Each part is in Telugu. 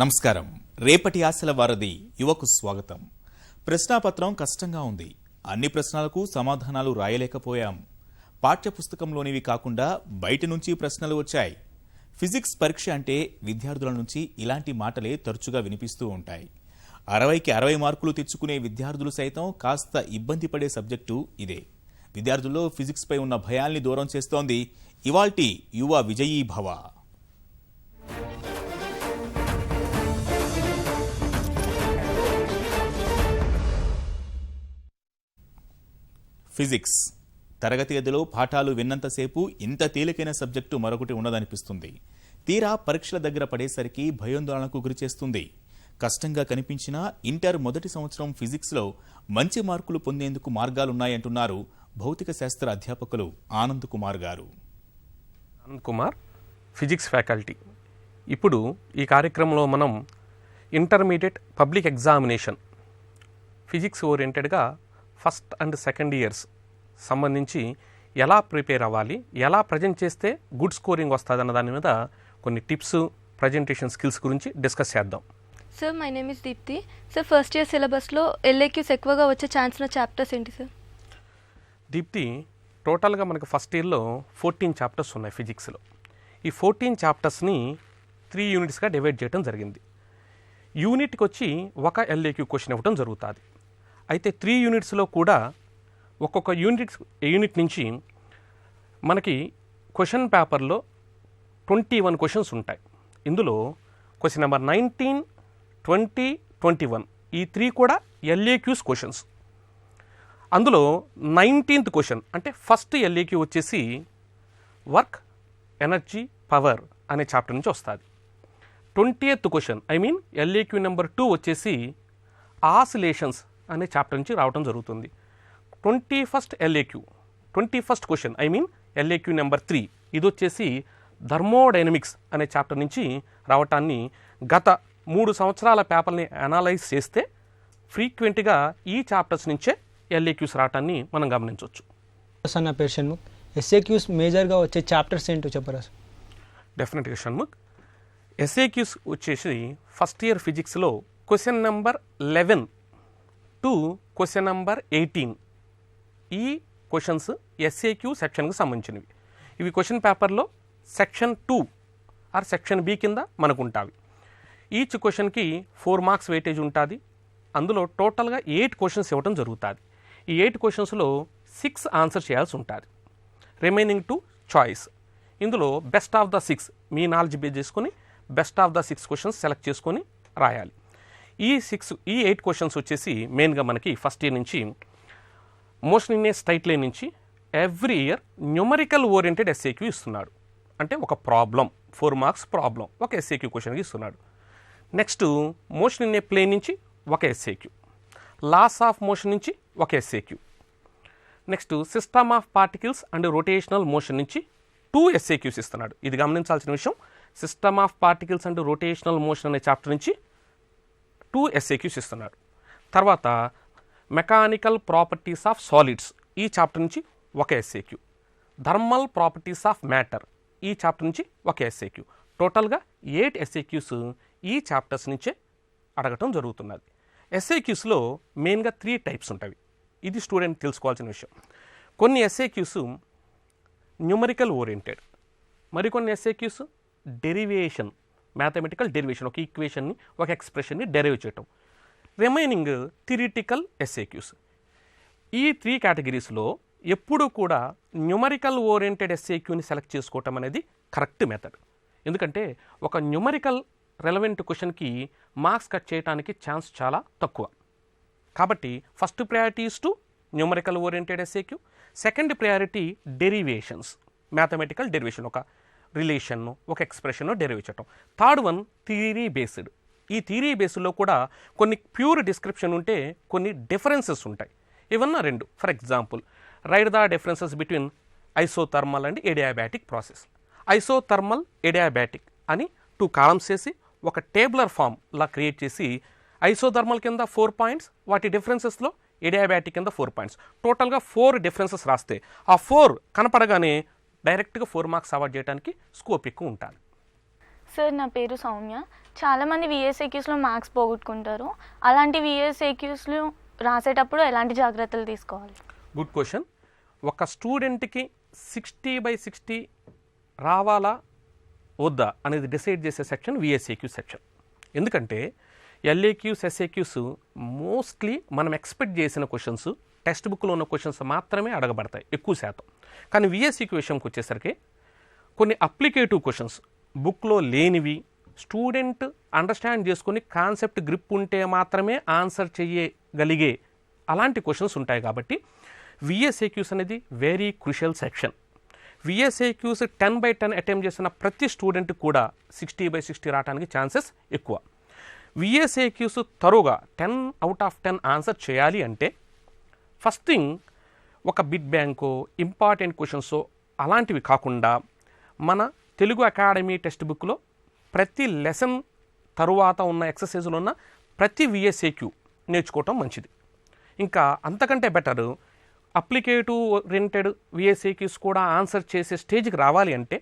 నమస్కారం. రేపటి ఆశల వారధి యువకు స్వాగతం. ప్రశ్నాపత్రం కష్టంగా ఉంది. అన్ని ప్రశ్నలకు సమాధానాలు రాయలేకపోయాం. పాఠ్యపుస్తకంలోనివి కాకుండా బయటి నుంచి ప్రశ్నలు వచ్చాయి. ఫిజిక్స్ పరీక్ష అంటే విద్యార్థుల నుంచి ఇలాంటి మాటలే తరచుగా వినిపిస్తూ ఉంటాయి. 60కి 60 మార్కులు తెచ్చుకునే విద్యార్థులు సైతం కాస్త ఇబ్బంది పడే సబ్జెక్టు ఇదే. విద్యార్థుల్లో ఫిజిక్స్ పై ఉన్న భయాల్ని దూరం చేస్తోంది ఇవాల్టి యువ విజయీభవ. ఫిజిక్స్ తరగతి గదిలో పాఠాలు విన్నంతసేపు ఇంత తేలికైన సబ్జెక్టు మరొకటి ఉండదనిపిస్తుంది. తీరా పరీక్షల దగ్గర పడేసరికి భయాందోళనకు గురిచేస్తుంది. కష్టంగా కనిపించిన ఇంటర్ మొదటి సంవత్సరం ఫిజిక్స్లో మంచి మార్కులు పొందేందుకు మార్గాలున్నాయంటున్నారు భౌతిక శాస్త్ర అధ్యాపకులు ఆనంద్ కుమార్ గారు. Anand Kumar, physics faculty. ఇప్పుడు ఈ కార్యక్రమంలో మనం ఇంటర్మీడియట్ పబ్లిక్ ఎగ్జామినేషన్ ఫిజిక్స్ ఓరియంటెడ్గా ఫస్ట్ అండ్ సెకండ్ ఇయర్స్ సంబంధించి ఎలా ప్రిపేర్ అవ్వాలి, ఎలా ప్రజెంట్ చేస్తే గుడ్ స్కోరింగ్ వస్తుంది అన్న దాని మీద కొన్ని టిప్స్, ప్రజెంటేషన్ స్కిల్స్ గురించి డిస్కస్ చేద్దాం. Sir, my name is Deepti. Sir, first year సిలబస్లో ఎల్ఏక్యూస్ ఎక్కువగా వచ్చే ఛాన్స్ ఉన్న చాప్టర్స్ ఏంటి సార్? దీప్తి, టోటల్గా మనకు ఫస్ట్ ఇయర్లో 14 చాప్టర్స్ ఉన్నాయి ఫిజిక్స్లో. ఈ 14 చాప్టర్స్ని 3 యూనిట్స్గా డివైడ్ చేయడం జరిగింది. యూనిట్కి వచ్చి ఒక ఎల్ఏక్యూ క్వశ్చన్ ఇవ్వడం జరుగుతుంది. అయితే 3 యూనిట్స్లో కూడా ఒక్కొక్క యూనిట్ నుంచి మనకి క్వశ్చన్ పేపర్లో 21 క్వశ్చన్స్ ఉంటాయి. ఇందులో క్వశ్చన్ నెంబర్ 19, 20, 21 ఈ 3 కూడా ఎల్ఏక్యూస్ క్వశ్చన్స్. అందులో 19th క్వశ్చన్ అంటే ఫస్ట్ ఎల్ఏక్యూ వచ్చేసి వర్క్, ఎనర్జీ, పవర్ అనే చాప్టర్ నుంచి వస్తుంది. 20th క్వశ్చన్ ఎల్ఏక్యూ నెంబర్ 2 వచ్చేసి ఆసిలేషన్స్ అనే చాప్టర్ నుంచి రావడం జరుగుతుంది. 21st LAQ 21st question LAQ number 3 ఇది వచ్చేసి థర్మోడైనమిక్స్ అనే చాప్టర్ నుంచి రావటాన్ని గత 3 సంవత్సరాల పేపర్ని అనలైజ్ చేస్తే ఫ్రీక్వెంట్గా ఈ చాప్టర్స్ నుంచే ఎల్ఏక్యూస్ రావటాన్ని మనం గమనించవచ్చు. నా పేరు షణ్ముఖ్. ఎస్ఏక్యూస్ మేజర్గా వచ్చే చాప్టర్స్ ఏంటో చెప్పరా? డెఫినెట్గా షణ్ముఖ్. ఎస్ఏక్యూస్ వచ్చేసి ఫస్ట్ ఇయర్ ఫిజిక్స్లో question number 11 to question number 18 ఈ క్వశ్చన్స్ ఎస్ఏక్యూ సెక్షన్కి సంబంధించినవి. ఇవి క్వశ్చన్ పేపర్లో సెక్షన్ 2 ఆర్ సెక్షన్ బి కింద మనకు ఉంటాయి. ఈచ్ క్వశ్చన్కి 4 మార్క్స్ వెయిటేజ్ ఉంటుంది. అందులో టోటల్గా 8 క్వశ్చన్స్ ఇవ్వడం జరుగుతుంది. ఈ 8 క్వశ్చన్స్లో 6 ఆన్సర్ చేయాల్సి ఉంటుంది. Remaining 2 choice. ఇందులో బెస్ట్ ఆఫ్ ద 6 మీ నాలెడ్జ్ బేస్ చేసుకొని best of the 6 questions select చేసుకొని రాయాలి. ఈ 8 క్వశ్చన్స్ వచ్చేసి మెయిన్గా మనకి ఫస్ట్ ఇయర్ నుంచి motion in a straight line నుంచి every year numerical oriented SAQ ఇస్తున్నాడు. అంటే ఒక ప్రాబ్లం 4 మార్క్స్ ప్రాబ్లం ఒక ఎస్ఏక్యూ క్వశ్చన్కి ఇస్తున్నాడు. Next motion in a plane నుంచి ఒక ఎస్ఏక్యూ, లాస్ ఆఫ్ మోషన్ నుంచి ఒక SAQ, next system of particles and rotational motion నుంచి 2 ఎస్ఏక్యూస్ ఇస్తున్నాడు. ఇది గమనించాల్సిన విషయం. System of particles and rotational motion అనే చాప్టర్ నుంచి 2 ఎస్ఏక్యూస్ ఇస్తున్నాడు. తర్వాత మెకానికల్ ప్రాపర్టీస్ ఆఫ్ సాలిడ్స్ ఈ చాప్టర్ నుంచి ఒక SAQ, thermal properties of matter ఈ చాప్టర్ నుంచి ఒక ఎస్ఏక్యూ. టోటల్గా 8 ఎస్ఏక్యూస్ ఈ చాప్టర్స్ నుంచే అడగటం జరుగుతున్నది. ఎస్ఏక్యూస్లో మెయిన్గా 3 టైప్స్ ఉంటాయి. ఇది స్టూడెంట్ తెలుసుకోవాల్సిన విషయం. కొన్ని ఎస్ఏక్యూస్ న్యూమరికల్ ఓరియంటెడ్, మరికొన్ని ఎస్ఏక్యూస్ డెరివేషన్, మ్యాథమెటికల్ డెరివేషన్, ఒక ఈక్వేషన్ని ఒక ఎక్స్ప్రెషన్ని డెరైవ్ చేయటం. Remaining theoretical SAQs. ఈ 3 కేటగిరీస్లో ఎప్పుడూ కూడా న్యూమరికల్ ఓరియంటెడ్ ఎస్ఏక్యూని సెలెక్ట్ చేసుకోవటం అనేది కరెక్ట్ మెథడ్. ఎందుకంటే ఒక న్యూమరికల్ రెలవెంట్ క్వశ్చన్కి మార్క్స్ కట్ చేయడానికి ఛాన్స్ చాలా తక్కువ. కాబట్టి first priority is to numerical oriented SAQ. Second priority derivations, mathematical derivation, ఒక రిలేషన్, ఒక ఎక్స్ప్రెషన్ డెరైవ్ చేయటం. Third one theory based. ఈ థియరీ బేస్డ్లో కూడా కొన్ని ప్యూర్ డిస్క్రిప్షన్ ఉంటే కొన్ని డిఫరెన్సెస్ ఉంటాయి. ఇవన్నా 2. For example, right the differences between isothermal and adiabatic process. Isothermal, adiabatic అని 2 కాలమ్స్ చేసి ఒక టేబులర్ ఫామ్ లా క్రియేట్ చేసి ఐసోథర్మల్ కింద 4 పాయింట్స్, వాటి డిఫరెన్సెస్లో ఎడియాబాటిక్ కింద 4 పాయింట్స్, టోటల్గా 4 డిఫరెన్సెస్ రాస్తే ఆ 4 కనపడగానే డైరెక్ట్గా 4 మార్క్స్ అవార్డ్ చేయడానికి స్కోప్ ఎక్కువ ఉంటుంది. సార్ నా పేరు సౌమ్య. చాలామంది విఎస్ఏక్యూస్లో మార్క్స్ పోగొట్టుకుంటారు. అలాంటి విఎస్ఏక్యూస్లు రాసేటప్పుడు ఎలాంటి జాగ్రత్తలు తీసుకోవాలి? Good question. ఒక స్టూడెంట్కి 60/60 రావాలా వద్దా అనేది డిసైడ్ చేసే సెక్షన్ విఎస్ఏక్యూ సెక్షన్. ఎందుకంటే ఎల్ఏక్యూస్ ఎస్ఏక్యూస్ మోస్ట్లీ మనం ఎక్స్పెక్ట్ చేసిన క్వశ్చన్స్, టెక్స్ట్ బుక్లో ఉన్న క్వశ్చన్స్ మాత్రమే అడగబడతాయి ఎక్కువ శాతం. కానీ విఎస్ఏక్యూ విషయంకి వచ్చేసరికి కొన్ని అప్లికేటివ్ క్వశ్చన్స్, బుక్లో లేనివి, స్టూడెంట్ అండర్స్టాండ్ చేసుకొని కాన్సెప్ట్ గ్రిప్ ఉంటే మాత్రమే ఆన్సర్ చేయగలిగే అలాంటి క్వశ్చన్స్ ఉంటాయి. కాబట్టి విఎస్ఏక్యూస్ అనేది very crucial section. VSAQs 10/10 attempt చేసిన ప్రతి స్టూడెంట్ కూడా 60/60 రావడానికి ఛాన్సెస్ ఎక్కువ. విఎస్ఏక్యూస్ తరువుగా 10/10 ఆన్సర్ చేయాలి అంటే ఫస్ట్ థింగ్ ఒక బిట్ బ్యాంకో ఇంపార్టెంట్ క్వశ్చన్సో అలాంటివి కాకుండా మన తెలుగు అకాడమీ టెక్స్ట్ బుక్లో ప్రతి లెసన్ తరువాత ఉన్న ఎక్సర్సైజ్లో ఉన్న ప్రతి విఎస్ఏక్యూ నేర్చుకోవటం మంచిది. ఇంకా అంతకంటే బెటరు అప్లికేటివ్ ఓరియంటెడ్ విఎస్ఏక్యూస్ కూడా ఆన్సర్ చేసే స్టేజ్కి రావాలి అంటే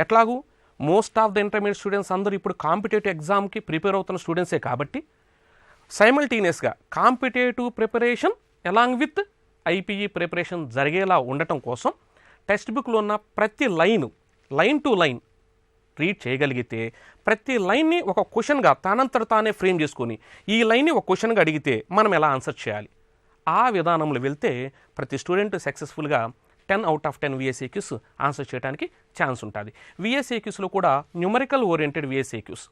ఎట్లాగూ most of the intermediate students అందరూ ఇప్పుడు కాంపిటేటివ్ ఎగ్జామ్కి ప్రిపేర్ అవుతున్న స్టూడెంట్సే కాబట్టి సైమల్టేనియస్గా competitive preparation along with IPE preparation జరిగేలా ఉండటం కోసం టెక్స్ట్ బుక్లో ఉన్న ప్రతి లైన్ టు లైన్ రీడ్ చేయగలిగితే ప్రతి లైన్ని ఒక క్వశ్చన్గా తనంతట తానే ఫ్రేమ్ చేసుకొని ఈ లైన్ని ఒక క్వశ్చన్గా అడిగితే మనం ఎలా ఆన్సర్ చేయాలి, ఆ విధానంలో వెళ్తే ప్రతి స్టూడెంట్ సక్సెస్ఫుల్గా 10/10 విఎస్ఏక్యూస్ ఆన్సర్ చేయడానికి ఛాన్స్ ఉంటుంది. విఎస్ఏక్యూస్లో కూడా న్యూమరికల్ ఓరియంటెడ్ విఎస్ఏక్యూస్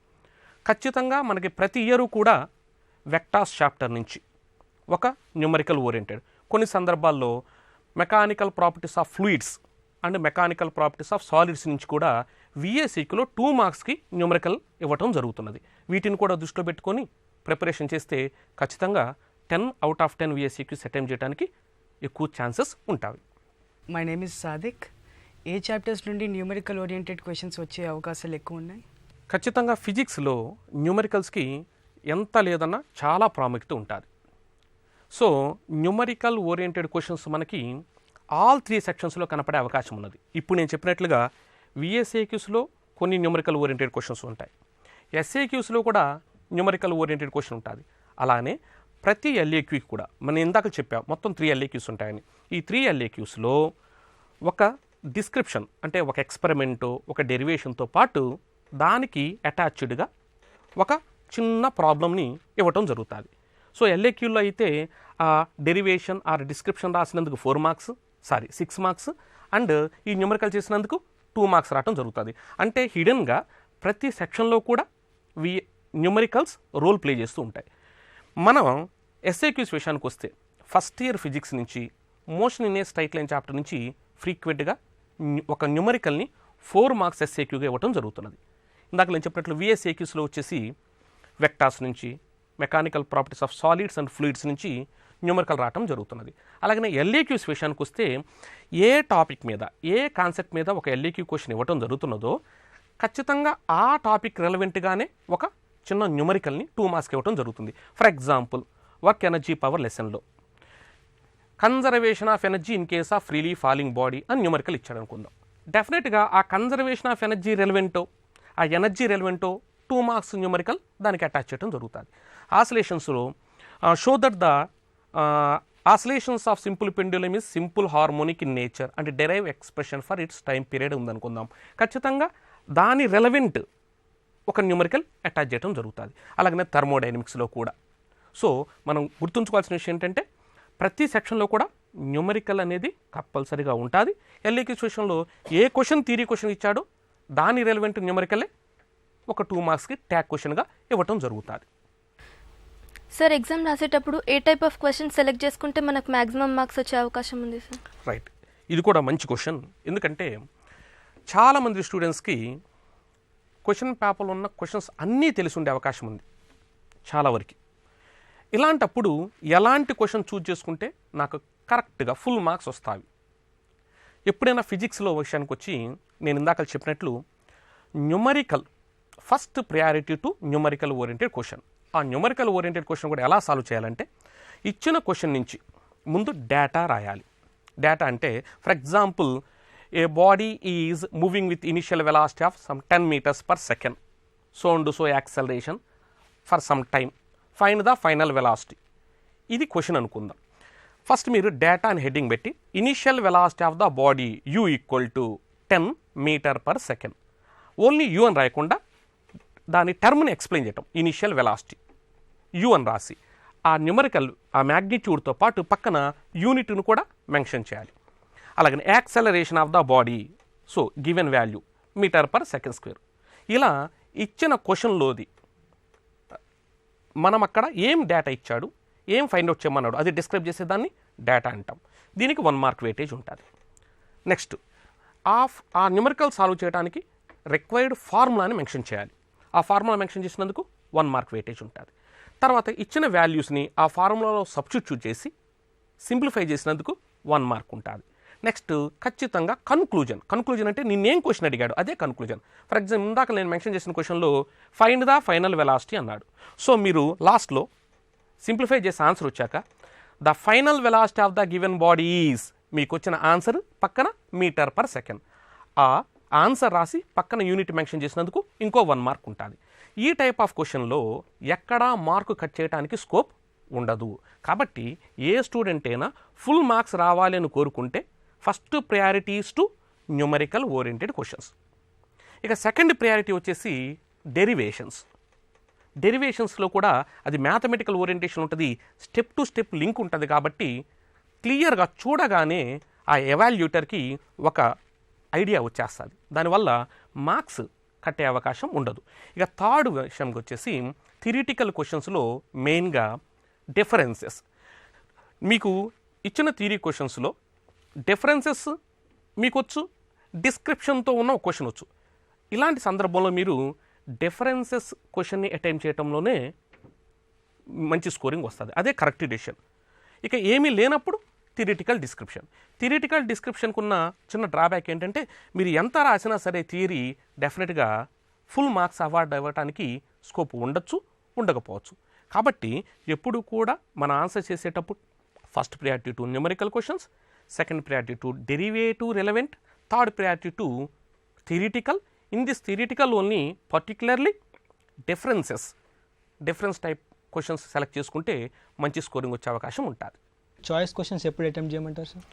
ఖచ్చితంగా మనకి ప్రతి ఇయర్ కూడా వెక్టార్స్ చాప్టర్ నుంచి ఒక న్యూమరికల్ ఓరియంటెడ్, కొన్ని సందర్భాల్లో mechanical properties of fluids and mechanical properties of solids నుంచి కూడా విఎస్ఏక్యూలో 2 మార్క్స్కి న్యూమరికల్ ఇవ్వటం జరుగుతున్నది. వీటిని కూడా దృష్టిలో పెట్టుకొని ప్రిపరేషన్ చేస్తే ఖచ్చితంగా 10/10 విఎస్ఏక్యూస్ అటెంప్ట్ చేయడానికి ఎక్కువ ఛాన్సెస్ ఉంటాయి. My name is Sadiq. A chapters నుండి న్యూమరికల్ ఓరియంటెడ్ క్వశ్చన్స్ వచ్చే అవకాశాలు ఎక్కువ ఉన్నాయి? ఖచ్చితంగా ఫిజిక్స్లో న్యూమరికల్స్కి ఎంత లేదన్నా చాలా ప్రాముఖ్యత ఉంటుంది. సో న్యూమరికల్ ఓరియంటెడ్ క్వశ్చన్స్ మనకి ఆల్ 3 సెక్షన్స్లో కనపడే అవకాశం ఉన్నది. ఇప్పుడు నేను చెప్పినట్లుగా విఎస్ఏక్యూస్లో కొన్ని న్యూమరికల్ ఓరియంటెడ్ క్వశ్చన్స్ ఉంటాయి, ఎస్ఏక్యూస్లో కూడా న్యూమరికల్ ఓరియంటెడ్ క్వశ్చన్ ఉంటుంది. అలానే ప్రతి ఎల్ఏక్యూకి కూడా మనం ఇందాక చెప్పాం మొత్తం 3 ఎల్ఏక్యూస్ ఉంటాయని. ఈ 3 ఎల్ఏక్యూస్లో ఒక డిస్క్రిప్షన్ అంటే ఒక ఎక్స్పెరిమెంటో ఒక డెరివేషన్తో పాటు దానికి అటాచ్డ్గా ఒక చిన్న ప్రాబ్లమ్ని ఇవ్వటం జరుగుతుంది. సో ఎల్ఏక్యూలో అయితే ఆ డెరివేషన్ ఆర్ డిస్క్రిప్షన్ రాసినందుకు 6 మార్క్స్ అండ్ ఈ న్యూమరికల్ చేసినందుకు 2 మార్క్స్ రావటం జరుగుతుంది. అంటే హిడెన్గా ప్రతి సెక్షన్లో కూడా న్యూమరికల్స్ రోల్ ప్లే చేస్తూ ఉంటాయి. మనం ఎస్ఏక్యూస్ విషయానికి వస్తే ఫస్ట్ ఇయర్ ఫిజిక్స్ నుంచి motion in a straight line chapter నుంచి ఫ్రీక్వెంట్గా ఒక న్యూమరికల్ని 4 మార్క్స్ ఎస్ఏక్యూగా ఇవ్వటం జరుగుతున్నది. ఇందాక నేను చెప్పినట్లు విఎస్ఏక్యూస్లో వచ్చేసి వెక్టార్స్ నుంచి mechanical properties of solids and fluids నుంచి న్యూమరికల్ రావటం జరుగుతున్నది. అలాగనే ఎల్ఏక్యూస్ విషయానికి వస్తే ఏ టాపిక్ మీద ఏ కాన్సెప్ట్ మీద ఒక ఎల్ఏక్యూ క్వశ్చన్ ఇవ్వటం జరుగుతున్నదో ఖచ్చితంగా ఆ టాపిక్ రెలవెంట్గానే ఒక చిన్న న్యూమరికల్ని 2 మార్క్స్కి ఇవ్వటం జరుగుతుంది. For example work energy power లెసన్లో conservation of energy in case of freely falling body అని న్యూమరికల్ ఇచ్చాడు అనుకుందాం. డెఫినెట్గా ఆ కన్జర్వేషన్ ఆఫ్ ఎనర్జీ రెలవెంటో ఆ ఎనర్జీ రెలవెంటో 2 మార్క్స్ న్యూమరికల్ దానికి అటాచ్ చేయడం జరుగుతుంది. ఆసిలేషన్స్లో show that the oscillations of simple pendulum is simple harmonic in nature and derive expression for its time period ఉందనుకుందాం. ఖచ్చితంగా దాని రెలవెంట్ ఒక న్యూమరికల్ అటాచ్ చేయడం జరుగుతుంది. అలాగనే థర్మోడైనమిక్స్లో కూడా. సో మనం గుర్తుంచుకోవాల్సిన విషయం ఏంటంటే ప్రతి సెక్షన్లో కూడా న్యూమరికల్ అనేది కంపల్సరీగా ఉంటుంది. ఎల్ఏక్యూ సెక్షన్లో ఏ క్వశ్చన్ థియరీ క్వశ్చన్ ఇచ్చాడో దాని రెలవెంట్ న్యూమరికలే ఒక 2 మార్క్స్కి ట్యాగ్ క్వశ్చన్గా ఇవ్వటం జరుగుతుంది. సార్ ఎగ్జామ్ రాసేటప్పుడు ఏ టైప్ ఆఫ్ క్వశ్చన్ సెలెక్ట్ చేసుకుంటే మనకు మ్యాక్సిమం మార్క్స్ వచ్చే అవకాశం ఉంది సార్? రైట్, ఇది కూడా మంచి క్వశ్చన్. ఎందుకంటే చాలామంది స్టూడెంట్స్కి క్వశ్చన్ పేపర్లో ఉన్న క్వశ్చన్స్ అన్నీ తెలిసి ఉండే అవకాశం ఉంది చాలా వరకు. ఇలాంటప్పుడు ఎలాంటి క్వశ్చన్ చూజ్ చేసుకుంటే నాకు కరెక్ట్గా ఫుల్ మార్క్స్ వస్తాయి? ఎప్పుడైనా ఫిజిక్స్లో విషయానికి వచ్చి నేను ఇందాక చెప్పినట్లు numerical first priority to numerical oriented question. ఆ న్యూమరికల్ ఓరియంటెడ్ క్వశ్చన్ కూడా ఎలా సాల్వ్ చేయాలంటే ఇచ్చిన క్వశ్చన్ నుంచి ముందు డేటా రాయాలి. డేటా అంటే for example A body is moving with initial velocity of some 10 meters per second. So and so acceleration for some time, find the final velocity. ఇది క్వశ్చన్ అనుకుందాం. ఫస్ట్ మీరు డేటా అని హెడ్డింగ్ పెట్టి initial velocity of the body you equal to 10 meter/second. Only you అని రాయకుండా దాని టర్మ్ని ఎక్స్ప్లెయిన్ చేయటం, ఇనిషియల్ వెలాసిటీ యూ అని రాసి ఆ న్యూమరికల్ ఆ మ్యాగ్నిట్యూడ్తో పాటు పక్కన యూనిట్ను కూడా మెన్షన్ చేయాలి. అలాగని acceleration of the body, so given value meter/second². ఇలా ఇచ్చిన క్వశ్చన్లోది మనం అక్కడ ఏం డేటా ఇచ్చాడు, ఏం ఫైండ్ అవుట్ చేయమన్నాడు అది డిస్క్రైబ్ చేసేదాన్ని డేటా అంటాం. దీనికి 1 mark వెయిటేజ్ ఉంటుంది. నెక్స్ట్ ఆ న్యూమరికల్ సాల్వ్ చేయడానికి రిక్వైర్డ్ ఫార్ములాని మెన్షన్ చేయాలి. ఆ ఫార్ములా మెన్షన్ చేసినందుకు 1 mark వెయిటేజ్ ఉంటుంది. తర్వాత ఇచ్చిన వాల్యూస్ని ఆ ఫార్ములాలో సబ్స్టిట్యూట్ చేసి సింప్లిఫై చేసినందుకు 1 mark ఉంటుంది. నెక్స్ట్ ఖచ్చితంగా కన్క్లూజన్ అంటే నిన్నేం క్వశ్చన్ అడిగాడు అదే కన్క్లూజన్. ఫర్ ఎగ్జాంపుల్ ఇందాక నేను మెన్షన్ చేసిన క్వశ్చన్లో ఫైండ్ ద ఫైనల్ వెలాసిటీ అన్నాడు. సో మీరు లాస్ట్లో సింప్లిఫై చేసి ఆన్సర్ వచ్చాక the final velocity of the given body is, మీకు వచ్చిన ఆన్సర్ పక్కన meter/second. ఆ ఆన్సర్ రాసి పక్కన యూనిట్ మెన్షన్ చేసినందుకు ఇంకో 1 mark ఉంటుంది. ఈ టైప్ ఆఫ్ క్వశ్చన్లో ఎక్కడా మార్కు కట్ చేయడానికి స్కోప్ ఉండదు. కాబట్టి ఏ స్టూడెంట్ అయినా ఫుల్ మార్క్స్ రావాలి అని కోరుకుంటే first priorities to numerical oriented questions. ఇక సెకండ్ ప్రయారిటీ వచ్చేసి డెరివేషన్స్లో కూడా అది మ్యాథమెటికల్ ఓరియంటేషన్ ఉంటుంది, స్టెప్ టు స్టెప్ లింక్ ఉంటుంది. కాబట్టి క్లియర్గా చూడగానే ఆ ఎవాల్యూటర్కి ఒక ఐడియా వచ్చేస్తుంది, దానివల్ల మార్క్స్ కట్టే అవకాశం ఉండదు. ఇక థర్డ్ విషయంకి వచ్చేసి థియరిటికల్ క్వశ్చన్స్లో మెయిన్గా డిఫరెన్సెస్. మీకు ఇచ్చిన థియరీ క్వశ్చన్స్లో డిఫరెన్సెస్ మీకు వచ్చు, డిస్క్రిప్షన్తో ఉన్న ఒక క్వశ్చన్ వచ్చు. ఇలాంటి సందర్భంలో మీరు డిఫరెన్సెస్ క్వశ్చన్ని అటెంప్ట్ చేయడంలోనే మంచి స్కోరింగ్ వస్తుంది, అదే కరెక్ట్ డెసిషన్. ఇక ఏమీ లేనప్పుడు థియరిటికల్ డిస్క్రిప్షన్కు ఉన్న చిన్న డ్రాబ్యాక్ ఏంటంటే మీరు ఎంత రాసినా సరే థియరీ డెఫినెట్గా ఫుల్ మార్క్స్ అవార్డు ఇవ్వడానికి స్కోప్ ఉండొచ్చు, ఉండకపోవచ్చు. కాబట్టి ఎప్పుడు కూడా మన ఆన్సర్ చేసేటప్పుడు first priority to numerical questions, second priority to derivative relevant, third priority to theoretical. In this theoretical only particularly difference type questions select చేసుకుంటే మంచి స్కోరింగ్ వచ్చే అవకాశం ఉంటుంది. చాయిస్ క్వశ్చన్స్ ఎప్పుడు అటెంప్ట్ చేయమంటారు సార్?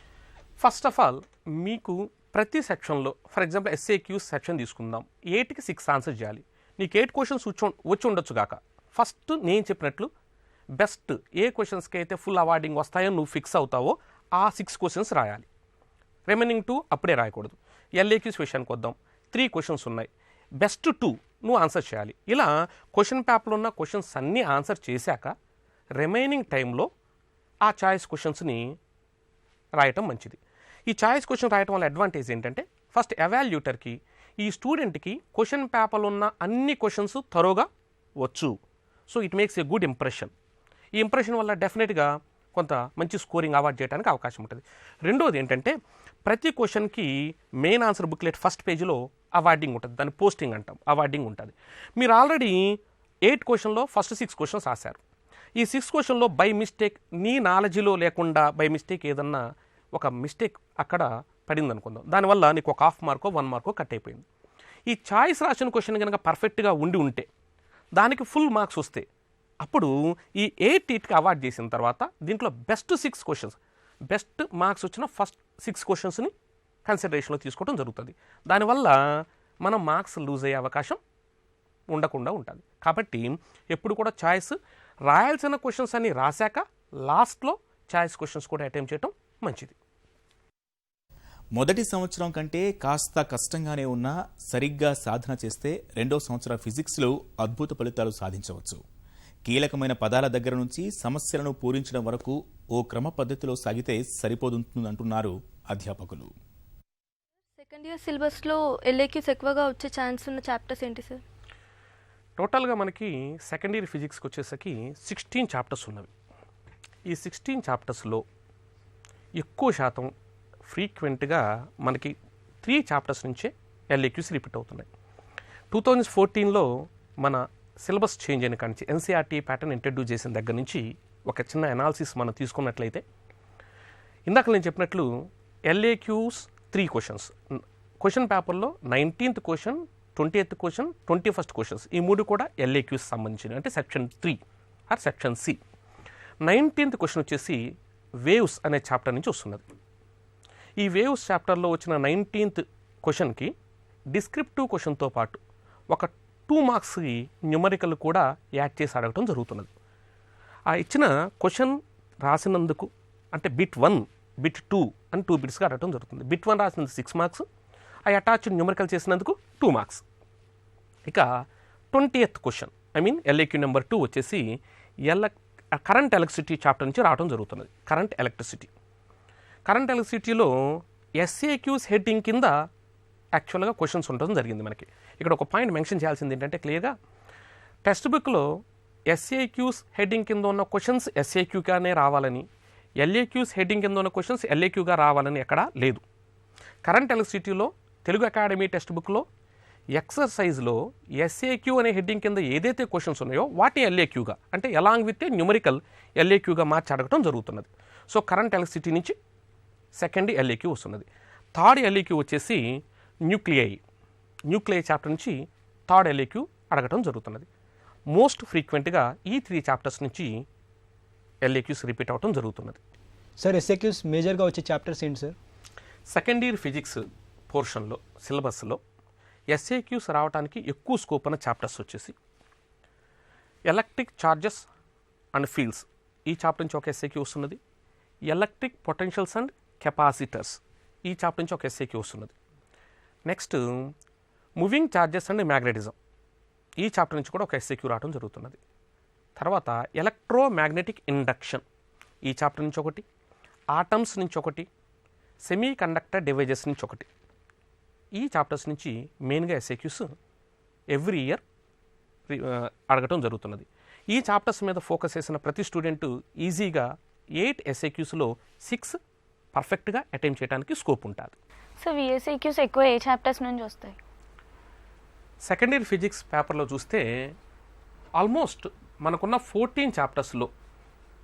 ఫస్ట్ ఆఫ్ ఆల్ మీకు ప్రతి సెక్షన్లో, ఫర్ ఎగ్జాంపుల్ SAQs సెక్షన్ తీసుకుందాం, 8కి 6 ఆన్సర్ చేయాలి. నీకు 8 క్వశ్చన్స్ వచ్చి ఉండొచ్చు కాక, ఫస్ట్ నేను చెప్పినట్లు బెస్ట్ ఏ క్వశ్చన్స్కి అయితే ఫుల్ అవార్డింగ్ వస్తాయో నువ్వు ఫిక్స్ అవుతావో ఆ 6 క్వశ్చన్స్ రాయాలి. రిమైనింగ్ 2 అప్పుడే రాయకూడదు. LAQs విషయానికి వద్దాం, 3 క్వశ్చన్స్ ఉన్నాయి, బెస్ట్ 2 నువ్వు ఆన్సర్ చేయాలి. ఇలా క్వశ్చన్ పేపర్లో ఉన్న క్వశ్చన్స్ అన్నీ ఆన్సర్ చేశాక రిమైనింగ్ టైంలో ఆ చాయిస్ క్వశ్చన్స్ని రాయటం మంచిది. ఈ చాయిస్ క్వశ్చన్ రాయటం వల్ల అడ్వాంటేజ్ ఏంటంటే ఫస్ట్ ఎవాల్యూటర్కి ఈ స్టూడెంట్కి క్వశ్చన్ పేపర్లో ఉన్న అన్ని క్వశ్చన్స్ త్వరగా వచ్చు. So it makes a good impression. ఈ ఇంప్రెషన్ వల్ల డెఫినెట్గా కొంత మంచి స్కోరింగ్ అవార్డ్ చేయడానికి అవకాశం ఉంటుంది. రెండోది ఏంటంటే ప్రతి క్వశ్చన్కి మెయిన్ ఆన్సర్ బుక్లెట్ ఫస్ట్ పేజీలో అవార్డింగ్ ఉంటుంది, దాన్ని పోస్టింగ్ అంటాం, అవార్డింగ్ ఉంటుంది. మీరు ఆల్రెడీ 8 క్వశ్చన్లో ఫస్ట్ 6 క్వశ్చన్స్ రాశారు. ఈ 6 క్వశ్చన్లో బై మిస్టేక్ నీ నాలెడ్జ్లో లేకుండా బై మిస్టేక్ ఏదన్నా ఒక మిస్టేక్ అక్కడ పడింది అనుకుందాం, దానివల్ల నీకు ఒక 1/2 మార్కో 1 మార్కో కట్ అయిపోయింది. ఈ చాయిస్ రాసిన క్వశ్చన్ కనుక పర్ఫెక్ట్గా ఉంటే దానికి ఫుల్ మార్క్స్ వస్తే అప్పుడు ఈ 8కి అవార్డ్ చేసిన తర్వాత దీంట్లో బెస్ట్ 6 క్వశ్చన్స్, బెస్ట్ మార్క్స్ వచ్చిన ఫస్ట్ 6 క్వశ్చన్స్ని కన్సిడరేషన్లో తీసుకోవడం జరుగుతుంది. దానివల్ల మనం మార్క్స్ లూజ్ అయ్యే అవకాశం ఉండకుండా ఉంటుంది. కాబట్టి ఎప్పుడు కూడా చాయిస్ రాయాల్సిన క్వశ్చన్స్ అన్ని రాశాక లాస్ట్లో చాయిస్ క్వశ్చన్స్ కూడా అటెంప్ట్ చేయడం మంచిది. మొదటి సంవత్సరం కంటే కాస్త కష్టంగానే ఉన్నా సరిగ్గా సాధన చేస్తే రెండో సంవత్సరం ఫిజిక్స్లో అద్భుత ఫలితాలు సాధించవచ్చు. కీలకమైన పదాల దగ్గర నుంచి సమస్యలను పూరించడం వరకు ఓ క్రమ పద్ధతిలో సాగితే సరిపోతుందంటున్నారు అధ్యాపకులు. సెకండ్ ఇయర్ సిలబస్లో LAQs ఎక్కువగా వచ్చే ఛాన్స్ ఉన్న చాప్టర్స్ ఏంటి సార్? టోటల్గా మనకి సెకండ్ ఇయర్ ఫిజిక్స్కి వచ్చేసరికి 16 చాప్టర్స్ ఉన్నవి. ఈ 16 చాప్టర్స్లో ఎక్కువ శాతం ఫ్రీక్వెంట్గా మనకి 3 చాప్టర్స్ నుంచే LAQs రిపీట్ అవుతున్నాయి. 2014లో మన సిలబస్ చేంజ్ అయిన కాడి నుంచి NCERT ప్యాటర్న్ ఇంట్రడ్యూస్ చేసిన దగ్గర నుంచి ఒక చిన్న అనాలిసిస్ మనం తీసుకున్నట్లయితే ఇందాక నేను చెప్పినట్లు LAQs 3 క్వశ్చన్స్. క్వశ్చన్ పేపర్లో 19th question, 20th question, 21st questions ఈ 3 కూడా ఎల్ఏక్యూస్ సంబంధించినవి, అంటే section 3 or section C. 19th question వచ్చేసి వేవ్స్ అనే చాప్టర్ నుంచి వస్తున్నది. ఈ వేవ్స్ చాప్టర్లో వచ్చిన 19th క్వశ్చన్కి డిస్క్రిప్టివ్ క్వశ్చన్తో పాటు ఒక 2 మార్క్స్కి న్యూమరికల్ కూడా యాడ్ చేసి అడగటం జరుగుతున్నది. ఆ ఇచ్చిన క్వశ్చన్ రాసినందుకు అంటే బిట్ 1, బిట్ 2 అని 2 బిట్స్గా అడగటం జరుగుతుంది. బిట్ 1 రాసినందుకు 6 మార్క్స్, ఆ అటాచ్డ్ న్యూమరికల్ చేసినందుకు 2 మార్క్స్. ఇక 20th క్వశ్చన్ ఎల్ఏక్యూ నెంబర్ 2 వచ్చేసి కరెంట్ ఎలక్ట్రిసిటీ చాప్టర్ నుంచి రావడం జరుగుతున్నది. కరెంట్ ఎలక్ట్రిసిటీలో ఎస్ఏక్యూస్ హెడ్డింగ్ కింద యాక్చువల్గా క్వశ్చన్స్ ఉండడం జరిగింది. మనకి ఇక్కడ ఒక పాయింట్ మెన్షన్ చేయాల్సింది ఏంటంటే క్లియర్గా టెక్స్ట్ బుక్లో ఎస్ఏక్యూస్ హెడ్డింగ్ కింద ఉన్న క్వశ్చన్స్ ఎస్ఏక్యూగానే రావాలని, ఎల్ఏక్యూస్ హెడ్డింగ్ కింద ఉన్న క్వశ్చన్స్ ఎల్ఏక్యూగా రావాలని ఎక్కడా లేదు. కరెంట్ ఎలక్ట్రిసిటీలో తెలుగు అకాడమీ టెక్స్ట్ బుక్లో ఎక్సర్సైజ్లో ఎస్ఏక్యూ అనే హెడ్డింగ్ కింద ఏదైతే క్వశ్చన్స్ ఉన్నాయో వాటిని ఎల్ఏక్యూగా అంటే అలాంగ్ విత్ న్యూమరికల్ ఎల్ఏక్యూగా మార్చి అడగటం జరుగుతున్నది. సో కరెంట్ ఎలక్ట్రిసిటీ నుంచి సెకండ్ ఎల్ఏక్యూ వస్తున్నది. థర్డ్ ఎల్ఏక్యూ వచ్చేసి న్యూక్లియై చాప్టర్ నుంచి థర్డ్ ఎల్ఏక్యూ అడగటం జరుగుతున్నది. మోస్ట్ ఫ్రీక్వెంట్గా ఈ 3 చాప్టర్స్ నుంచి ఎల్ఏక్యూస్ రిపీట్ అవటం జరుగుతున్నది. సార్ ఎస్ఏక్యూస్ మేజర్గా వచ్చే చాప్టర్స్ ఏంటి సార్? సెకండ్ ఇయర్ ఫిజిక్స్ పోర్షన్లో సిలబస్లో ఎస్ఏక్యూస్ రావడానికి ఎక్కువ స్కోప్ అన్న చాప్టర్స్ వచ్చేసి ఎలక్ట్రిక్ చార్జెస్ అండ్ ఫీల్డ్స్, ఈ చాప్టర్ నుంచి ఒక ఎస్ఏక్యూ వస్తున్నది. ఎలక్ట్రిక్ పొటెన్షియల్స్ అండ్ కెపాసిటర్స్, ఈ చాప్టర్ నుంచి ఒక ఎస్ఏక్యూ వస్తున్నది. Next moving charges and magnetism, ఈ చాప్టర్ నుంచి కూడా ఒక ఎస్ఏక్యూ రావడం జరుగుతున్నది. తర్వాత ఎలక్ట్రోమాగ్నెటిక్ ఇండక్షన్, ఈ చాప్టర్ నుంచి ఒకటి, ఆటమ్స్ నుంచి ఒకటి, సెమీ కండక్టర్ డివైజెస్ నుంచి ఒకటి. ఈ చాప్టర్స్ నుంచి మెయిన్గా ఎస్ఏక్యూస్ ఎవ్రీ ఇయర్ అడగటం జరుగుతున్నది. ఈ చాప్టర్స్ మీద ఫోకస్ చేసిన ప్రతి స్టూడెంట్ ఈజీగా 8 ఎస్ఏక్యూస్లో 6 పర్ఫెక్ట్గా అటెంప్ట్ చేయడానికి స్కోప్ ఉంటుంది. సో విఎస్ఏక్యూస్ ఎక్కువ ఏ చాప్టర్స్ నుంచి వస్తాయి? సెకండ్ ఇయర్ ఫిజిక్స్ పేపర్లో చూస్తే ఆల్మోస్ట్ మనకున్న 14 చాప్టర్స్లో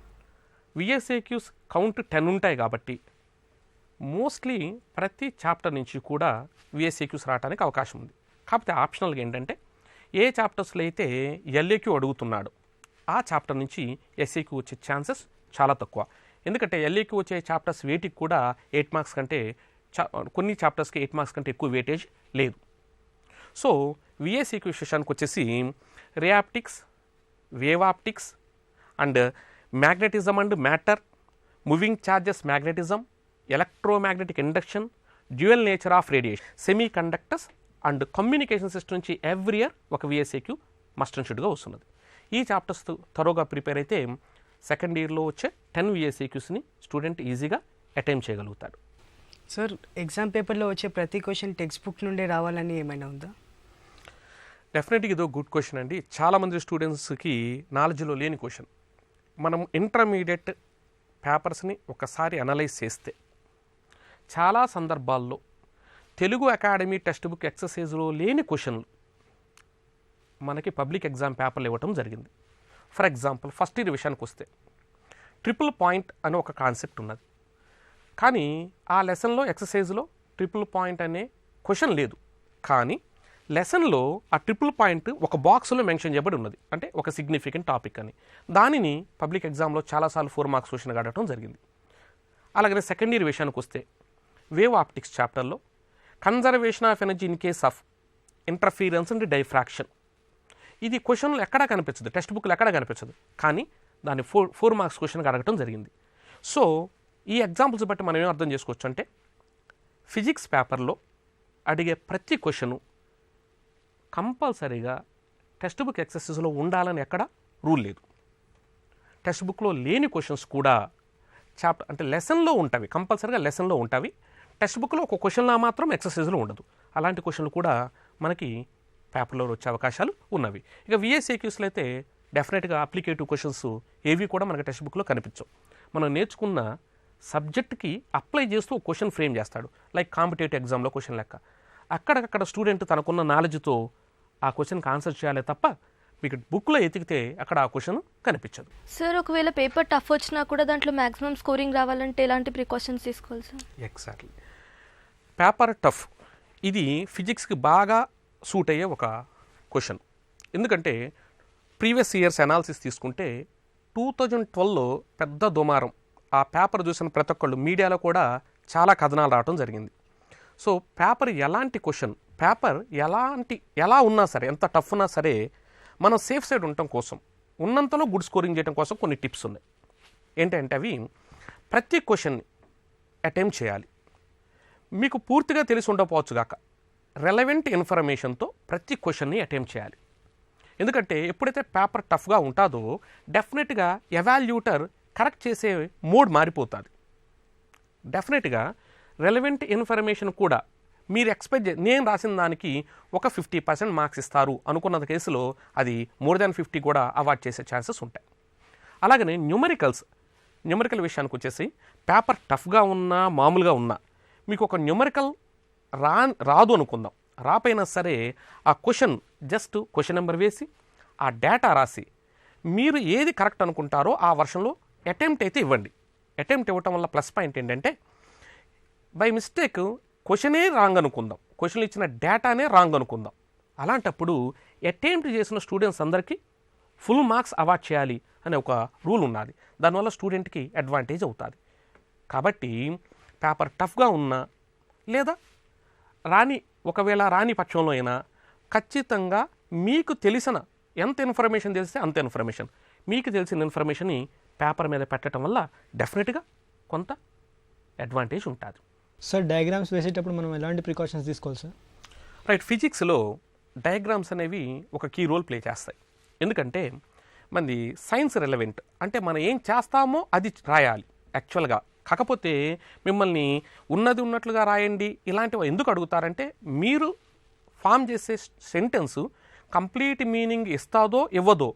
విఎస్ఏక్యూస్ కౌంట్ 10 ఉంటాయి కాబట్టి మోస్ట్లీ ప్రతి చాప్టర్ నుంచి కూడా విఎస్ఏక్యూస్ రావడానికి అవకాశం ఉంది. కాకపోతే ఆప్షనల్గా ఏంటంటే ఏ చాప్టర్స్లో అయితే ఎల్ఏక్యూ అడుగుతున్నాడో ఆ చాప్టర్ నుంచి ఎస్ఏక్యూ వచ్చే ఛాన్సెస్ చాలా తక్కువ. ఎందుకంటే ఎల్ఏక్యూ వచ్చే చాప్టర్స్ వేటికి కూడా 8 మార్క్స్ కంటే కొన్ని చాప్టర్స్కి 8 మార్క్స్ కంటే ఎక్కువ వెయిటేజ్ లేదు. సో విఎస్ఏక్యూ సెషన్కి వచ్చేసి ray optics, wave optics and magnetism and matter, moving charges magnetism, electromagnetic induction, dual nature of radiation, semiconductors and communication system నుంచి ఎవ్రీ ఇయర్ ఒక విఎస్ఏక్యూ మస్ట్ అండ్ షుడ్గా వస్తున్నది. ఈ చాప్టర్స్ త్వరగా ప్రిపేర్ అయితే సెకండ్ ఇయర్లో వచ్చే 10 విఎస్ఏక్యూస్ని స్టూడెంట్ ఈజీగా అటెంప్ట్ చేయగలుగుతాడు. సార్ ఎగ్జామ్ పేపర్లో వచ్చే ప్రతి క్వశ్చన్ టెక్స్ట్ బుక్ నుండే రావాలని ఏమైనా ఉందా? డెఫినెట్గా ఇదో గుడ్ క్వశ్చన్ అండి. చాలామంది స్టూడెంట్స్కి నాలెడ్జ్లో లేని క్వశ్చన్. మనం ఇంటర్మీడియట్ పేపర్స్ని ఒకసారి అనలైజ్ చేస్తే చాలా సందర్భాల్లో తెలుగు అకాడమీ టెక్స్ట్ బుక్ ఎక్సర్సైజ్లో లేని క్వశ్చన్లు మనకి పబ్లిక్ ఎగ్జామ్ పేపర్లు ఇవ్వటం జరిగింది. ఫర్ ఎగ్జాంపుల్ ఫస్ట్ ఇయర్ విషయానికి వస్తే ట్రిపుల్ పాయింట్ అనే ఒక కాన్సెప్ట్ ఉన్నది, కానీ ఆ లెసన్లో ఎక్సర్సైజ్లో ట్రిపుల్ పాయింట్ అనే క్వశ్చన్ లేదు. కానీ లెసన్లో ఆ ట్రిపుల్ పాయింట్ ఒక బాక్స్లో మెన్షన్ చేయబడి ఉన్నది, అంటే ఒక సిగ్నిఫికెంట్ టాపిక్ అని. దానిని పబ్లిక్ ఎగ్జామ్లో చాలాసార్లు 4 మార్క్స్ క్వశ్చన్గా అడగడం జరిగింది. అలాగే సెకండ్ ఇయర్ విషయానికి వస్తే వేవ్ ఆప్టిక్స్ చాప్టర్లో conservation of energy in case of interference and diffraction, ఇది క్వశ్చన్లు ఎక్కడా కనిపించదు, టెక్స్ట్ బుక్లో ఎక్కడా కనిపించదు, కానీ దాన్ని 4 మార్క్స్ క్వశ్చన్గా అడగటం జరిగింది. సో ఈ ఎగ్జాంపుల్స్ బట్టి మనం ఏం అర్థం చేసుకోవచ్చు అంటే ఫిజిక్స్ పేపర్లో అడిగే ప్రతి క్వశ్చను కంపల్సరీగా టెక్స్ట్ బుక్ ఎక్సర్సైజ్లో ఉండాలని ఎక్కడ రూల్ లేదు. టెక్స్ట్ బుక్లో లేని క్వశ్చన్స్ కూడా చాప్టర్ అంటే లెసన్లో ఉంటాయి, కంపల్సరీగా లెసన్లో ఉంటాయి. టెక్స్ట్ బుక్లో ఒక క్వశ్చన్లా మాత్రం ఎక్సర్సైజ్లో ఉండదు. అలాంటి క్వశ్చన్లు కూడా మనకి పేపర్లో వచ్చే అవకాశాలు ఉన్నవి. ఇక విఎస్ఏక్యూస్లో అయితే డెఫినెట్గా అప్లికేటివ్ క్వశ్చన్స్ ఏవి కూడా మనకి టెక్స్ట్ బుక్లో కనిపించవు. మనం నేర్చుకున్న సబ్జెక్ట్కి అప్లై చేస్తూ ఒక క్వశ్చన్ ఫ్రేమ్ చేస్తాడు, లైక్ కాంపిటేటివ్ ఎగ్జామ్లో క్వశ్చన్ లెక్క. అక్కడక్కడ స్టూడెంట్ తనకున్న నాలెడ్జ్తో ఆ క్వశ్చన్కి ఆన్సర్ చేయాలి తప్ప మీకు బుక్లో ఎతికితే అక్కడ ఆ క్వశ్చన్ కనిపించదు. సార్ ఒకవేళ పేపర్ టఫ్ వచ్చినా కూడా దాంట్లో మ్యాక్సిమం స్కోరింగ్ రావాలంటే ఎలాంటి ప్రికాషన్స్ తీసుకోవాలి సార్? ఎగ్జాక్ట్లీ. పేపర్ టఫ్ ఇది ఫిజిక్స్కి బాగా సూట్ అయ్యే ఒక క్వశ్చన్. ఎందుకంటే ప్రీవియస్ ఇయర్స్ అనాలిసిస్ తీసుకుంటే 2012లో పెద్ద దుమారం, ఆ పేపర్ చూసిన ప్రతి ఒక్కళ్ళు మీడియాలో కూడా చాలా కథనాలు రావడం జరిగింది. సో పేపర్ ఎలాంటి క్వశ్చన్, పేపర్ ఎలా ఉన్నా సరే, ఎంత టఫ్ ఉన్నా సరే మనం సేఫ్ సైడ్ ఉండటం కోసం, ఉన్నంతలో గుడ్ స్కోరింగ్ చేయడం కోసం కొన్ని టిప్స్ ఉన్నాయి. ఏంటంటే అవి ప్రతి క్వశ్చన్ని అటెంప్ట్ చేయాలి. మీకు పూర్తిగా తెలిసి ఉండకపోవచ్చు కాక రెలవెంట్ ఇన్ఫర్మేషన్తో ప్రతి క్వశ్చన్ని అటెంప్ట్ చేయాలి. ఎందుకంటే ఎప్పుడైతే పేపర్ టఫ్గా ఉంటుందో డెఫినెట్గా ఎవాల్యూటర్ కరెక్ట్ చేసే మోడ్ మారిపోతుంది. డెఫినెట్గా రెలవెంట్ ఇన్ఫర్మేషన్ కూడా మీరు ఎక్స్పెక్ట్ నేను రాసిన దానికి ఒక 50% మార్క్స్ ఇస్తారు అనుకున్న కేసులో అది మోర్ దాన్ 50 కూడా అవార్డ్ చేసే ఛాన్సెస్ ఉంటాయి. అలాగనే న్యూమరికల్ విషయానికి వచ్చేసి పేపర్ టఫ్గా ఉన్నా మామూలుగా ఉన్నా మీకు ఒక న్యూమరికల్ రాదు అనుకుందాం, రాపోయినా సరే ఆ క్వశ్చన్ నెంబర్ వేసి ఆ డేటా రాసి మీరు ఏది కరెక్ట్ అనుకుంటారో ఆ వర్షన్లో అటెంప్ట్ అయితే ఇవ్వండి. అటెంప్ట్ ఇవ్వటం వల్ల ప్లస్ పాయింట్ ఏంటంటే బై మిస్టేక్ క్వశ్చనే రాంగ్ అనుకుందాం, క్వశ్చన్లు ఇచ్చిన డేటానే రాంగ్ అనుకుందాం, అలాంటప్పుడు అటెంప్ట్ చేసిన స్టూడెంట్స్ అందరికీ ఫుల్ మార్క్స్ అవార్డ్ చేయాలి అనే ఒక రూల్ ఉన్నది. దానివల్ల స్టూడెంట్కి అడ్వాంటేజ్ అవుతుంది. కాబట్టి పేపర్ టఫ్గా ఉన్నా లేదా ఒకవేళ రాని పక్షంలో అయినా ఖచ్చితంగా మీకు తెలిసిన ఎంత ఇన్ఫర్మేషన్ తెలిస్తే అంత ఇన్ఫర్మేషన్, మీకు తెలిసిన ఇన్ఫర్మేషన్ని పేపర్ మీద పెట్టడం వల్ల డెఫినెట్గా కొంత అడ్వాంటేజ్ ఉంటుంది. సార్ డయాగ్రామ్స్ వేసేటప్పుడు మనం ఎలాంటి ప్రికాషన్స్ తీసుకోవాలి సార్? రైట్, ఫిజిక్స్లో డయాగ్రామ్స్ అనేవి ఒక కీ రోల్ ప్లే చేస్తాయి. ఎందుకంటే మనది సైన్స్ రెలవెంట్, అంటే మనం ఏం చేస్తామో అది రాయాలి యాక్చువల్గా. కాకపోతే మిమ్మల్ని ఉన్నట్లుగా రాయండి ఇలాంటివి ఎందుకు అడుగుతారంటే మీరు ఫామ్ చేసే సెంటెన్స్ కంప్లీట్ మీనింగ్ ఇస్తాదో ఇవ్వదో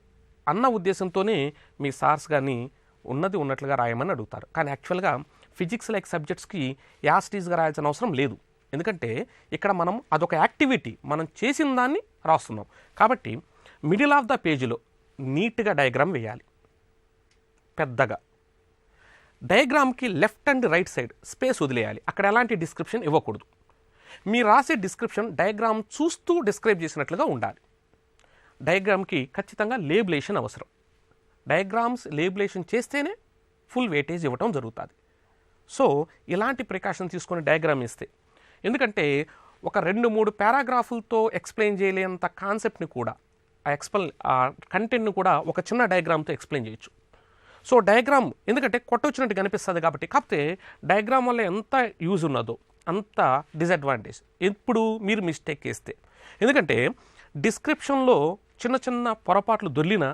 అన్న ఉద్దేశంతోనే మీ సార్స్ కానీ ఉన్నట్లుగా రాయమని అడుగుతారు. కానీ యాక్చువల్గా ఫిజిక్స్ లైక్ సబ్జెక్ట్స్కి యాస్టీస్గా రాయాల్సిన అవసరం లేదు. ఎందుకంటే ఇక్కడ మనం అదొక యాక్టివిటీ, మనం చేసిన దాన్ని రాస్తున్నాం. కాబట్టి మిడిల్ ఆఫ్ ద పేజీలో నీట్గా డయాగ్రామ్ వేయాలి పెద్దగా. డయాగ్రామ్కి left and right side space వదిలేయాలి, అక్కడ ఎలాంటి డిస్క్రిప్షన్ ఇవ్వకూడదు. మీరు రాసే డిస్క్రిప్షన్ డయాగ్రామ్ చూస్తూ డిస్క్రైబ్ చేసినట్లుగా ఉండాలి. డయాగ్రామ్కి ఖచ్చితంగా లేబులేషన్ అవసరం. డయాగ్రామ్స్ లేబులేషన్ చేస్తేనే ఫుల్ వెయిటేజ్ ఇవ్వటం జరుగుతుంది. సో ఇలాంటి ప్రికాషన్ తీసుకొని డయాగ్రామ్ ఇస్తే, ఎందుకంటే ఒక 2-3 పారాగ్రాఫులతో ఎక్స్ప్లెయిన్ చేయలేనంత కాన్సెప్ట్ని కూడా ఆ కంటెంట్ని కూడా ఒక చిన్న డయాగ్రామ్తో ఎక్స్ప్లెయిన్ చేయొచ్చు. సో డయాగ్రామ్ ఎందుకంటే కొట్టొచ్చినట్టు కనిపిస్తుంది కాబట్టి, కాకపోతే డయాగ్రామ్ వల్ల ఎంత యూజ్ ఉన్నదో అంత డిసడ్వాంటేజ్ ఇప్పుడు మీరు మిస్టేక్ చేస్తే. ఎందుకంటే డిస్క్రిప్షన్లో చిన్న పొరపాట్లు దొర్లినా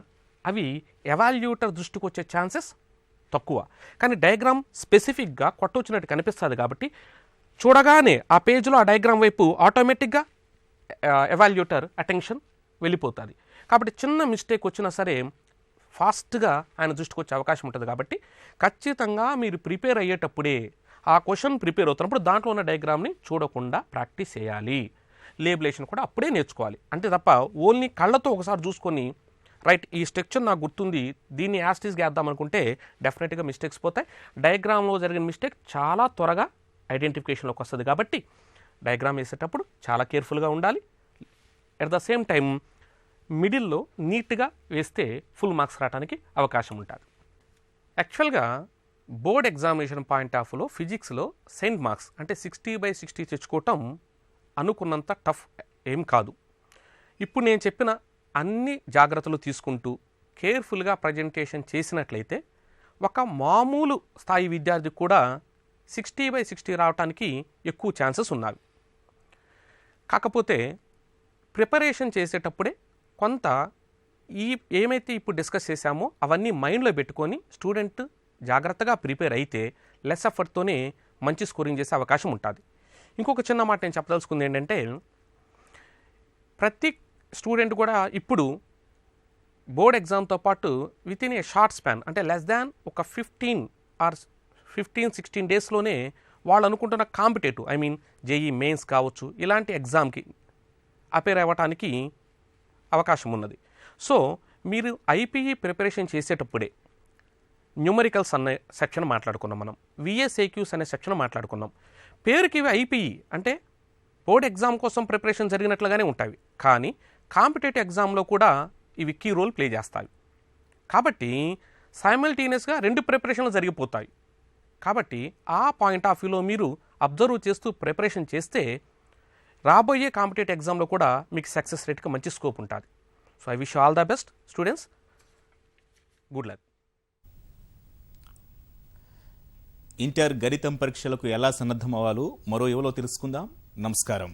అవి ఎవాల్యూటర్ దృష్టికి వచ్చే ఛాన్సెస్ తక్కువ. కానీ డయాగ్రామ్ స్పెసిఫిక్గా కొట్టొచ్చినట్టు కనిపిస్తుంది కాబట్టి చూడగానే ఆ పేజ్లో ఆ డయాగ్రామ్ వైపు ఆటోమేటిక్గా ఎవాల్యూటర్ అటెన్షన్ వెళ్ళిపోతుంది. కాబట్టి చిన్న మిస్టేక్ వచ్చినా సరే ఫాస్ట్గా ఆయన దృష్టికి వచ్చే అవకాశం ఉంటుంది. కాబట్టి ఖచ్చితంగా మీరు ప్రిపేర్ అయ్యేటప్పుడే ఆ క్వశ్చన్ ప్రిపేర్ అవుతున్నప్పుడు దాంట్లో ఉన్న డయాగ్రామ్ని చూడకుండా ప్రాక్టీస్ చేయాలి. లేబులేషన్ కూడా అప్పుడే నేర్చుకోవాలి. అంతే తప్ప ఓన్లీ కళ్ళతో ఒకసారి చూసుకొని రైట్ ఈ స్ట్రక్చర్ నాకు గుర్తుంది దీన్ని యాస్టీస్గా వేద్దాం అనుకుంటే డెఫినెట్గా మిస్టేక్స్ పోతాయి. డయాగ్రామ్లో జరిగిన మిస్టేక్ చాలా త్వరగా ఐడెంటిఫికేషన్లోకి వస్తుంది. కాబట్టి డయాగ్రామ్ వేసేటప్పుడు చాలా కేర్ఫుల్గా ఉండాలి. అట్ ద సేమ్ టైం మిడిల్లో నీట్గా వేస్తే ఫుల్ మార్క్స్ రావడానికి అవకాశం ఉంటుంది. యాక్చువల్గా బోర్డ్ ఎగ్జామినేషన్ పాయింట్ ఆఫ్ వ్యూలో ఫిజిక్స్లో సెయింట్ మార్క్స్ అంటే 60/60 తెచ్చుకోవటం అనుకున్నంత టఫ్ ఏం కాదు. ఇప్పుడు నేను చెప్పిన అన్ని జాగ్రత్తలు తీసుకుంటూ కేర్ఫుల్గా ప్రజెంటేషన్ చేసినట్లయితే ఒక మామూలు స్థాయి విద్యార్థికి కూడా 60/60 రావడానికి ఎక్కువ ఛాన్సెస్ ఉన్నాయి. కాకపోతే ప్రిపరేషన్ చేసేటప్పుడే కొంత ఏమైతే ఇప్పుడు డిస్కస్ చేశామో అవన్నీ మైండ్లో పెట్టుకొని స్టూడెంట్ జాగ్రత్తగా ప్రిపేర్ అయితే లెస్ ఎఫర్ట్తోనే మంచి స్కోరింగ్ చేసే అవకాశం ఉంటుంది. ఇంకొక చిన్న మాట నేను చెప్పదలుచుకుంది ఏంటంటే ప్రతి స్టూడెంట్ కూడా ఇప్పుడు బోర్డ్ ఎగ్జామ్తో పాటు with in a short span అంటే లెస్ దాన్ ఒక 15-16 డేస్లోనే వాళ్ళు అనుకుంటున్న కాంపిటేటివ్ జేఈ మెయిన్స్ కావచ్చు ఇలాంటి ఎగ్జామ్కి అపేర్ అవ్వటానికి అవకాశం ఉన్నది. సో మీరు ఐపీఈ ప్రిపరేషన్ చేసేటప్పుడే న్యూమరికల్స్ అనే సెక్షన్ మాట్లాడుకున్నాం, మనం విఎస్ఏక్యూస్ అనే సెక్షన్ మాట్లాడుకున్నాం. పేరుకి ఇవి ఐపీఈ అంటే బోర్డ్ ఎగ్జామ్ కోసం ప్రిపరేషన్ జరిగినట్లుగానే ఉంటాయి, కానీ కాంపిటేటివ్ ఎగ్జామ్లో కూడా ఇవి కీ రోల్ ప్లే చేస్తాయి. కాబట్టి సైమల్టేనియస్గా 2 ప్రిపరేషన్లు జరిగిపోతాయి. కాబట్టి ఆ పాయింట్ ఆఫ్ వ్యూలో మీరు అబ్జర్వ్ చేస్తూ ప్రిపరేషన్ చేస్తే రాబోయే కాంపిటేటివ్ ఎగ్జామ్లో కూడా మీకు సక్సెస్ రేట్కి మంచి స్కోప్ ఉంటుంది. So I wish all the best students, good luck. Inter గణితం పరీక్షలకు ఎలా సన్నద్ధం అవ్వాలో మరో యువలో తెలుసుకుందాం. నమస్కారం.